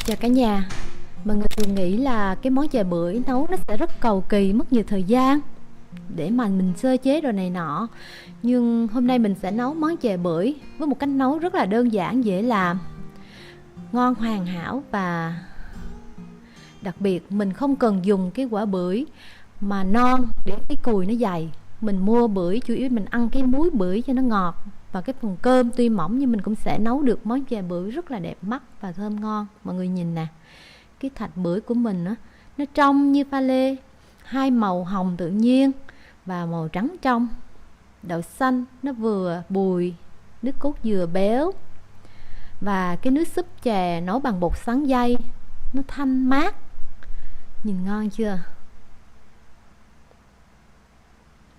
Chào cả nhà. Mọi người thường nghĩ là cái món chè bưởi nấu nó sẽ rất cầu kỳ, mất nhiều thời gian để mà mình sơ chế rồi này nọ. Nhưng hôm nay mình sẽ nấu món chè bưởi với một cách nấu rất là đơn giản, dễ làm, ngon hoàn hảo. Và đặc biệt mình không cần dùng cái quả bưởi mà non để cái cùi nó dày. Mình mua bưởi chủ yếu mình ăn cái múi bưởi cho nó ngọt, và cái phần cơm tuy mỏng nhưng mình cũng sẽ nấu được món chè bưởi rất là đẹp mắt và thơm ngon. Mọi người nhìn nè, cái thạch bưởi của mình á, nó trong như pha lê, hai màu hồng tự nhiên và màu trắng trong. Đậu xanh nó vừa bùi, nước cốt dừa béo, và cái nước súp chè nấu bằng bột sắn dây, nó thanh mát. Nhìn ngon chưa?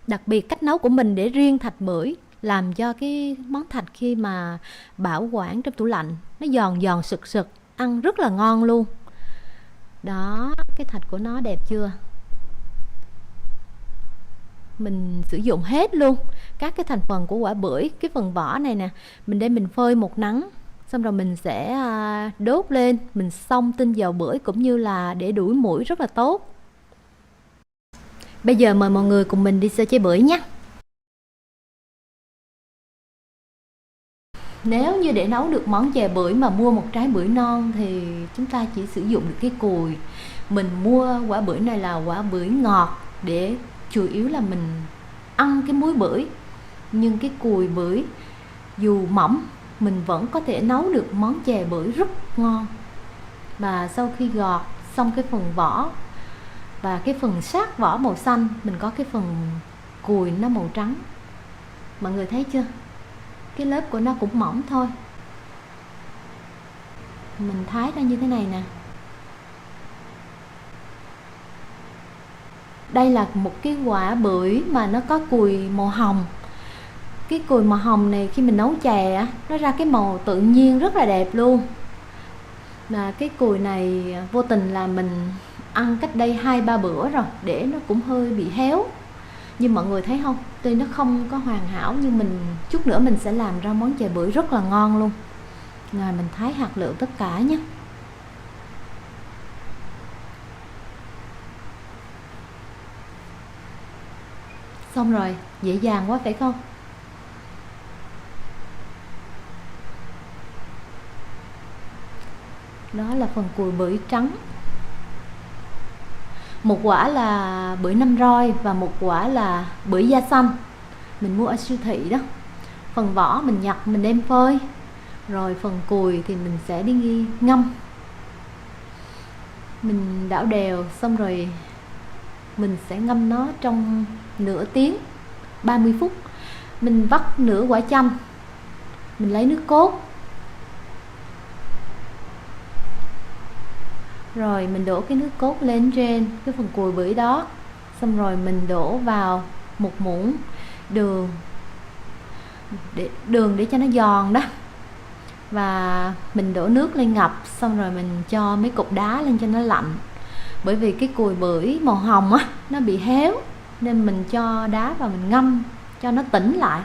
Đặc biệt cách nấu của mình để riêng thạch bưởi làm cho cái món thạch khi mà bảo quản trong tủ lạnh nó giòn giòn sực sực, ăn rất là ngon luôn. Đó, cái thạch của nó đẹp chưa? Mình sử dụng hết luôn các cái thành phần của quả bưởi. Cái phần vỏ này nè, mình để mình phơi một nắng, xong rồi mình sẽ đốt lên, mình xông tinh dầu bưởi cũng như là để đuổi muỗi rất là tốt. Bây giờ mời mọi người cùng mình đi sơ chế bưởi nhé. Nếu như để nấu được món chè bưởi mà mua một trái bưởi non thì chúng ta chỉ sử dụng được cái cùi. Mình mua quả bưởi này là quả bưởi ngọt để chủ yếu là mình ăn cái múi bưởi. Nhưng cái cùi bưởi dù mỏng mình vẫn có thể nấu được món chè bưởi rất ngon. Và sau khi gọt xong cái phần vỏ và cái phần sát vỏ màu xanh, mình có cái phần cùi nó màu trắng. Mọi người thấy chưa? Cái lớp của nó cũng mỏng thôi. Mình thái ra như thế này nè. Đây là một cái quả bưởi mà nó có cùi màu hồng. Cái cùi màu hồng này khi mình nấu chè nó ra cái màu tự nhiên rất là đẹp luôn. Mà cái cùi này vô tình là mình ăn cách đây 2-3 bữa rồi, để nó cũng hơi bị héo. Nhưng mọi người thấy không, tuy nó không có hoàn hảo nhưng mình chút nữa mình sẽ làm ra món chè bưởi rất là ngon luôn. Rồi mình thái hạt lựu tất cả nhé. Xong rồi, dễ dàng quá phải không? Đó là phần cùi bưởi trắng. Một quả là bưởi năm roi và một quả là bưởi da xanh. Mình mua ở siêu thị đó. Phần vỏ mình nhặt mình đem phơi. Rồi phần cùi thì mình sẽ đi ngâm. Mình đảo đều xong rồi mình sẽ ngâm nó trong nửa tiếng, 30 phút. Mình vắt nửa quả chanh. Mình lấy nước cốt. Rồi mình đổ cái nước cốt lên trên cái phần cùi bưởi đó. Xong rồi mình đổ vào một muỗng đường để cho nó giòn đó. Và mình đổ nước lên ngập. Xong rồi mình cho mấy cục đá lên cho nó lạnh. Bởi vì cái cùi bưởi màu hồng á, nó bị héo, nên mình cho đá vào mình ngâm cho nó tỉnh lại.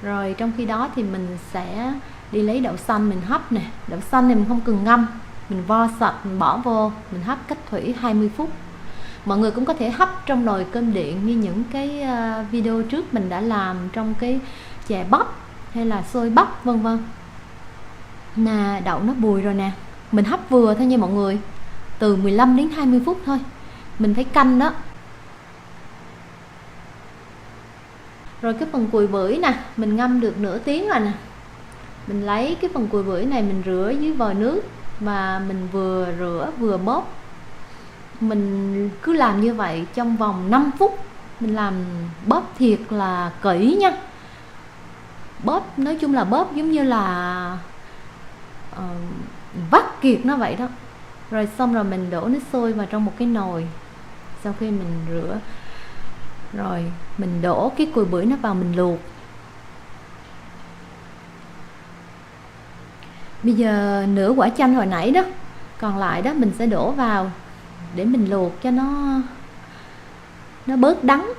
Rồi trong khi đó thì mình sẽ đi lấy đậu xanh mình hấp nè. Đậu xanh này mình không cần ngâm, mình vo sạch mình bỏ vô, mình hấp cách thủy 20 phút. Mọi người cũng có thể hấp trong nồi cơm điện như những cái video trước mình đã làm trong cái chè bắp hay là xôi bắp vân vân. Nè, đậu nó bùi rồi nè. Mình hấp vừa thôi nha mọi người, từ 15 đến 20 phút thôi. Mình phải canh đó. Rồi cái phần cùi bưởi nè, mình ngâm được nửa tiếng rồi nè. Mình lấy cái phần cùi bưởi này mình rửa dưới vòi nước. Và mình vừa rửa vừa bóp. Mình cứ làm như vậy trong vòng 5 phút. Mình làm bóp thiệt là kỹ nha. Bóp nói chung là bóp giống như là vắt kiệt nó vậy đó. Rồi xong rồi mình đổ nước sôi vào trong một cái nồi. Sau khi mình rửa rồi mình đổ cái cùi bưởi nó vào mình luộc. Bây giờ nửa quả chanh hồi nãy đó còn lại đó mình sẽ đổ vào để mình luộc cho nó bớt đắng.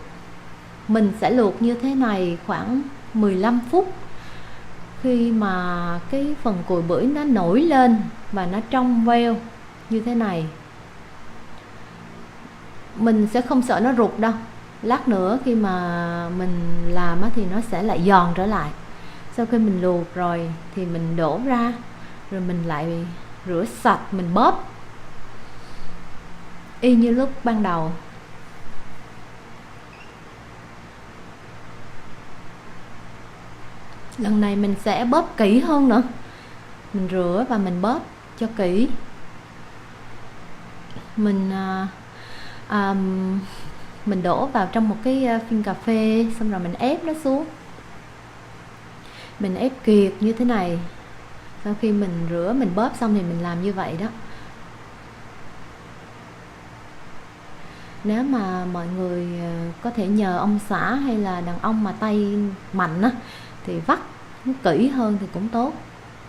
Mình sẽ luộc như thế này khoảng 15 phút. Khi mà cái phần cùi bưởi nó nổi lên và nó trong veo như thế này, mình sẽ không sợ nó rụt đâu. Lát nữa khi mà mình làm thì nó sẽ lại giòn trở lại. Sau khi mình luộc rồi thì mình đổ ra, rồi mình lại rửa sạch, mình bóp y như lúc ban đầu. Lần này mình sẽ bóp kỹ hơn nữa, mình rửa và mình bóp cho kỹ. Mình đổ vào trong một cái phin cà phê, xong rồi mình ép nó xuống, mình ép kiệt như thế này. Sau khi mình rửa mình bóp xong thì mình làm như vậy đó. Nếu mà mọi người có thể nhờ ông xã hay là đàn ông mà tay mạnh á, thì vắt nó kỹ hơn thì cũng tốt.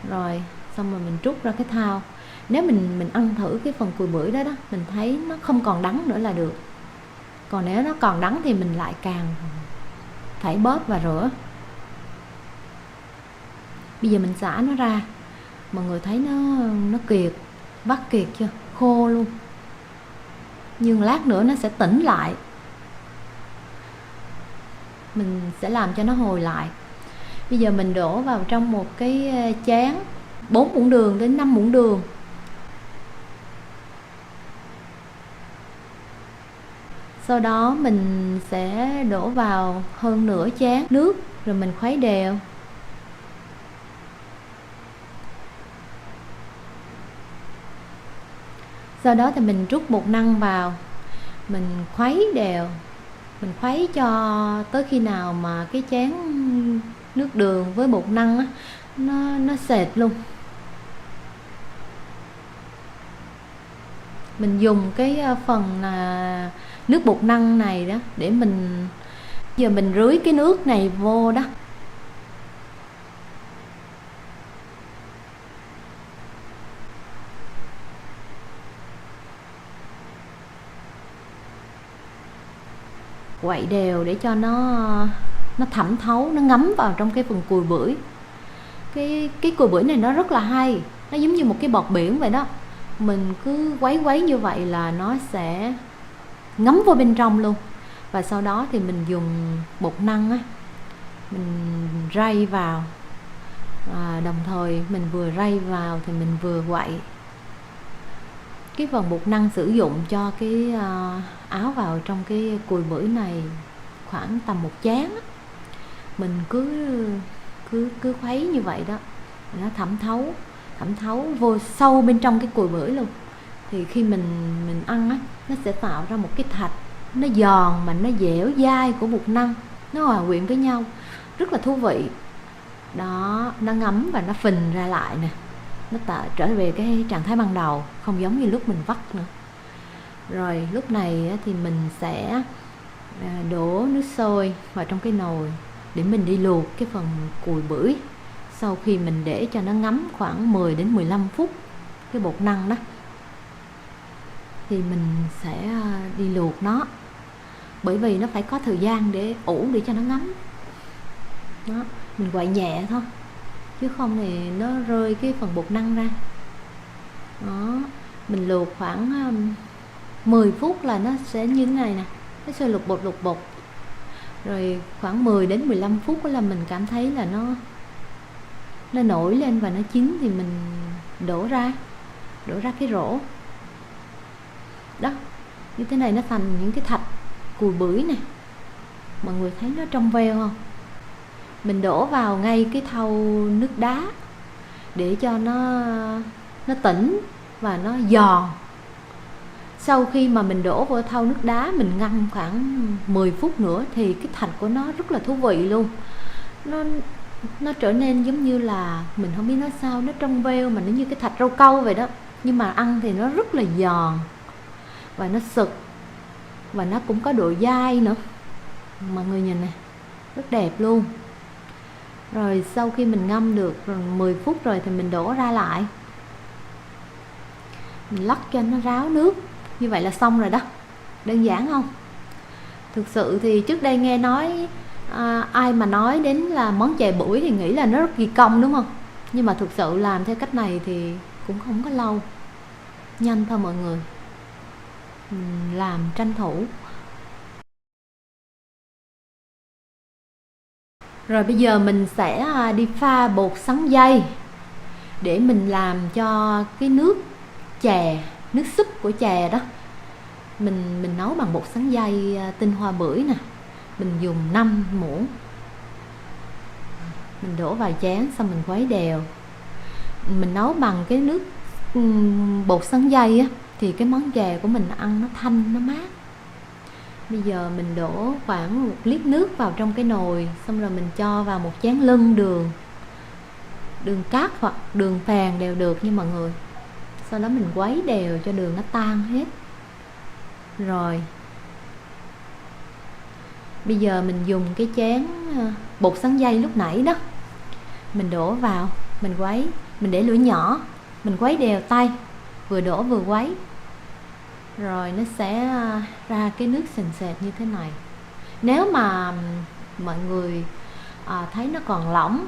Rồi xong rồi mình trút ra cái thau. Nếu mình ăn thử cái phần cùi bưởi đó mình thấy nó không còn đắng nữa là được. Còn nếu nó còn đắng thì mình lại càng phải bóp và rửa. Bây giờ mình xả nó ra, mọi người thấy nó kiệt, vắt kiệt chưa, khô luôn. Nhưng lát nữa nó sẽ tỉnh lại, mình sẽ làm cho nó hồi lại. Bây giờ mình đổ vào trong một cái chén 4 muỗng đường đến 5 muỗng đường. Sau đó mình sẽ đổ vào hơn nửa chén nước, rồi mình khuấy đều. Sau đó thì mình trút bột năng vào, mình khuấy đều. Mình khuấy cho tới khi nào mà cái chén nước đường với bột năng á, nó sệt luôn. Mình dùng cái phần nước bột năng này đó để giờ mình rưới cái nước này vô đó. Quậy đều để cho nó thẩm thấu, nó ngấm vào trong cái phần cùi bưởi. Cái cùi bưởi này nó rất là hay, nó giống như một cái bọt biển vậy đó. Mình cứ quấy như vậy là nó sẽ ngấm vô bên trong luôn. Và sau đó thì mình dùng bột năng á, mình rây vào, đồng thời mình vừa rây vào thì mình vừa quậy. Cái phần bột năng sử dụng cho cái áo vào trong cái cùi bưởi này khoảng tầm 1 chén á. Mình cứ khuấy như vậy đó, nó thẩm thấu vô sâu bên trong cái cùi bưởi luôn. Thì khi mình ăn á, nó sẽ tạo ra một cái thạch, nó giòn mà nó dẻo dai của bột năng, nó hòa quyện với nhau, rất là thú vị đó. Nó ngấm và nó phình ra lại nè, nó trở về cái trạng thái ban đầu, không giống như lúc mình vắt nữa. Rồi lúc này thì mình sẽ đổ nước sôi vào trong cái nồi để mình đi luộc cái phần cùi bưởi. Sau khi mình để cho nó ngấm khoảng 10 đến 15 phút cái bột năng đó, thì mình sẽ đi luộc nó, bởi vì nó phải có thời gian để ủ, để cho nó ngấm đó. Mình quậy nhẹ thôi, chứ không thì nó rơi cái phần bột năng ra đó. Mình luộc khoảng 10 phút là nó sẽ như thế này nè, nó sẽ lục bột. Rồi khoảng 10 đến 15 phút là mình cảm thấy là nó nổi lên và nó chín thì mình đổ ra cái rổ đó. Như thế này nó thành những cái thạch cùi bưởi nè, mọi người thấy nó trong veo không? Mình đổ vào ngay cái thau nước đá để cho nó tỉnh và nó giòn. Sau khi mà mình đổ vào thau nước đá, mình ngâm khoảng 10 phút nữa thì cái thạch của nó rất là thú vị luôn. Nó trở nên giống như là, mình không biết nói sao, nó trong veo mà nó như cái thạch rau câu vậy đó. Nhưng mà ăn thì nó rất là giòn và nó sực, và nó cũng có độ dai nữa. Mọi người nhìn này, rất đẹp luôn. Rồi sau khi mình ngâm được rồi 10 phút rồi thì mình đổ ra lại, mình lắc cho nó ráo nước. Như vậy là xong rồi đó. Đơn giản không? Thực sự thì trước đây nghe nói Ai mà nói đến là món chè bưởi thì nghĩ là nó rất kỳ công đúng không? Nhưng mà thực sự làm theo cách này thì cũng không có lâu, nhanh thôi mọi người. Làm tranh thủ. Rồi bây giờ mình sẽ đi pha bột sắn dây để mình làm cho cái nước chè, nước súp của chè đó. Mình nấu bằng bột sắn dây tinh hoa bưởi nè. Mình dùng 5 muỗng. Mình đổ vào chén xong mình khuấy đều. Mình nấu bằng cái nước bột sắn dây á thì cái món chè của mình ăn nó thanh, nó mát. Bây giờ mình đổ khoảng 1 lít nước vào trong cái nồi, xong rồi mình cho vào một chén lưng đường. Đường cát hoặc đường phèn đều được nha mọi người. Sau đó mình khuấy đều cho đường nó tan hết. Rồi bây giờ mình dùng cái chén bột sắn dây lúc nãy đó, mình đổ vào, mình khuấy, mình để lửa nhỏ, mình khuấy đều tay, vừa đổ vừa khuấy. Rồi nó sẽ ra cái nước sền sệt như thế này. Nếu mà mọi người thấy nó còn lỏng,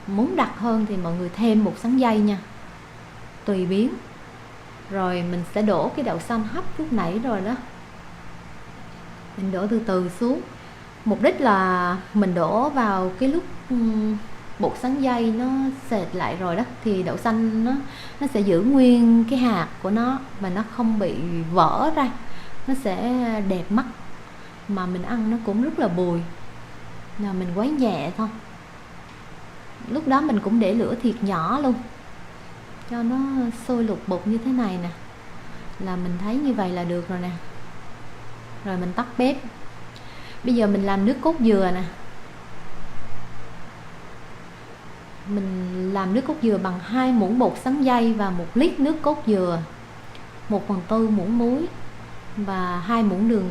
muốn đặc hơn thì mọi người thêm bột sắn dây nha, tùy biến. Rồi mình sẽ đổ cái đậu xanh hấp lúc nãy rồi đó, mình đổ từ từ xuống. Mục đích là mình đổ vào cái lúc bột sắn dây nó sệt lại rồi đó, thì đậu xanh nó sẽ giữ nguyên cái hạt của nó và nó không bị vỡ ra, nó sẽ đẹp mắt mà mình ăn nó cũng rất là bùi. Nào mình quấy nhẹ thôi. Lúc đó mình cũng để lửa thiệt nhỏ luôn cho nó sôi lục bột như thế này nè, là mình thấy như vậy là được rồi nè. Rồi mình tắt bếp. Bây giờ mình làm nước cốt dừa nè. Mình làm nước cốt dừa bằng 2 muỗng bột sắn dây và 1 lít nước cốt dừa, 1/4 muỗng muối và 2 muỗng đường.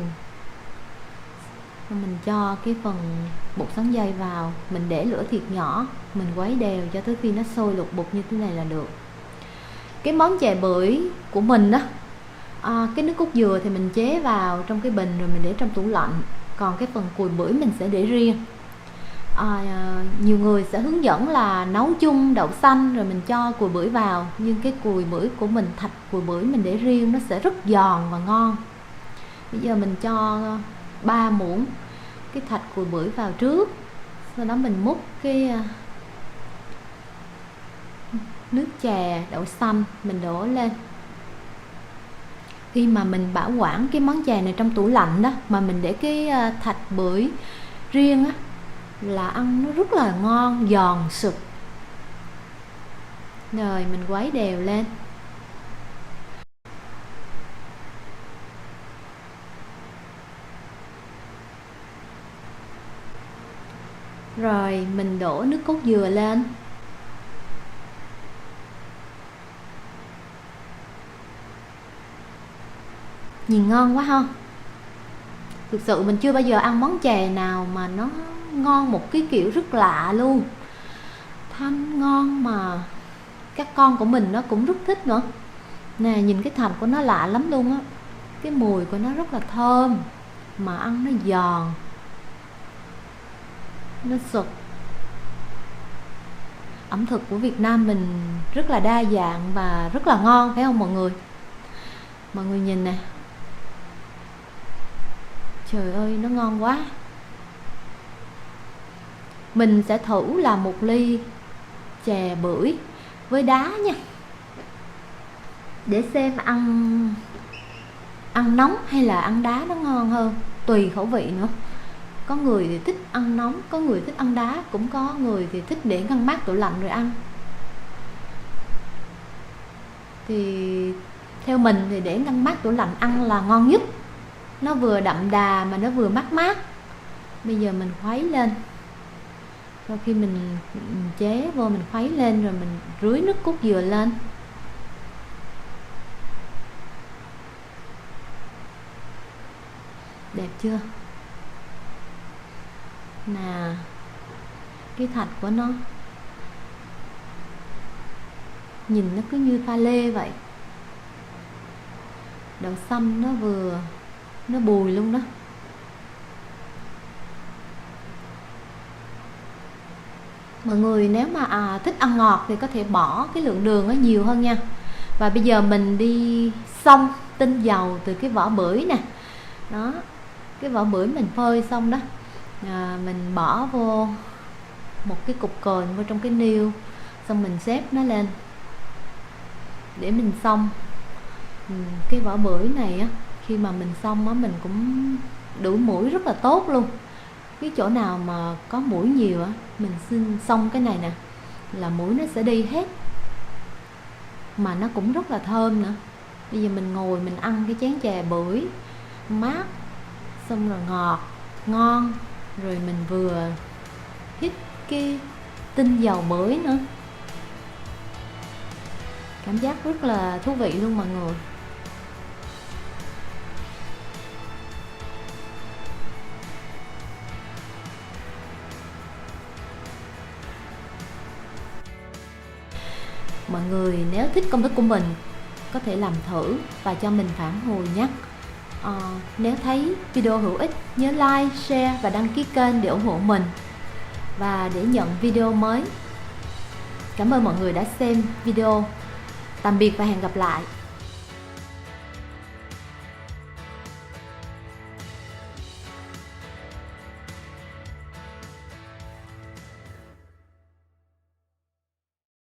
Mình cho cái phần bột sắn dây vào, mình để lửa thiệt nhỏ, mình khuấy đều cho tới khi nó sôi lục bột như thế này là được. Cái món chè bưởi của mình đó, cái nước cốt dừa thì mình chế vào trong cái bình rồi mình để trong tủ lạnh, còn cái phần cùi bưởi mình sẽ để riêng. Nhiều người sẽ hướng dẫn là nấu chung đậu xanh rồi mình cho cùi bưởi vào, nhưng cái cùi bưởi của mình, thạch cùi bưởi mình để riêng, nó sẽ rất giòn và ngon. Bây giờ mình cho 3 muỗng cái thạch cùi bưởi vào trước, sau đó mình múc cái nước chè đậu xanh mình đổ lên. Khi mà mình bảo quản cái món chè này trong tủ lạnh đó, mà mình để cái thạch bưởi riêng á, là ăn nó rất là ngon, giòn sực. Rồi mình khuấy đều lên. Rồi mình đổ nước cốt dừa lên. Nhìn ngon quá ha. Thực sự mình chưa bao giờ ăn món chè nào mà nó ngon một cái kiểu rất lạ luôn. Thanh ngon mà các con của mình nó cũng rất thích nữa. Nè, nhìn cái thạch của nó lạ lắm luôn á. Cái mùi của nó rất là thơm, mà ăn nó giòn, nó sực. Ẩm thực của Việt Nam mình rất là đa dạng và rất là ngon, phải không mọi người? Mọi người nhìn nè. Trời ơi, nó ngon quá. Mình sẽ thử làm một ly chè bưởi với đá nha, để xem ăn nóng hay là ăn đá nó ngon hơn, tùy khẩu vị nữa. Có người thì thích ăn nóng, có người thích ăn đá, cũng có người thì thích để ngăn mát tủ lạnh rồi ăn. Thì theo mình thì để ngăn mát tủ lạnh ăn là ngon nhất. Nó vừa đậm đà mà nó vừa mát mát. Bây giờ mình khuấy lên. Sau khi mình chế vô, mình khuấy lên rồi mình rưới nước cốt dừa lên. Đẹp chưa? Nè, cái thạch của nó nhìn nó cứ như pha lê vậy. Đậu xanh nó bùi luôn đó. Mọi người nếu mà thích ăn ngọt thì có thể bỏ cái lượng đường nó nhiều hơn nha. Và bây giờ mình đi xông tinh dầu từ cái vỏ bưởi nè. Đó, cái vỏ bưởi mình phơi xong đó, mình bỏ vô một cái cục cồn vô trong cái niêu, xong mình xếp nó lên để mình xông. Cái vỏ bưởi này á, khi mà mình xông á, mình cũng đuổi muỗi rất là tốt luôn. Cái chỗ nào mà có muỗi nhiều á, mình xin xông cái này nè là muỗi nó sẽ đi hết, mà nó cũng rất là thơm nữa. Bây giờ mình ngồi mình ăn cái chén chè bưởi mát, xong rồi ngọt ngon, rồi mình vừa hít cái tinh dầu bưởi nữa, cảm giác rất là thú vị luôn mọi người. Mọi người nếu thích công thức của mình có thể làm thử và cho mình phản hồi nhé. Nếu thấy video hữu ích nhớ like, share và đăng ký kênh để ủng hộ mình và để nhận video mới. Cảm ơn mọi người đã xem video. Tạm biệt và hẹn gặp lại.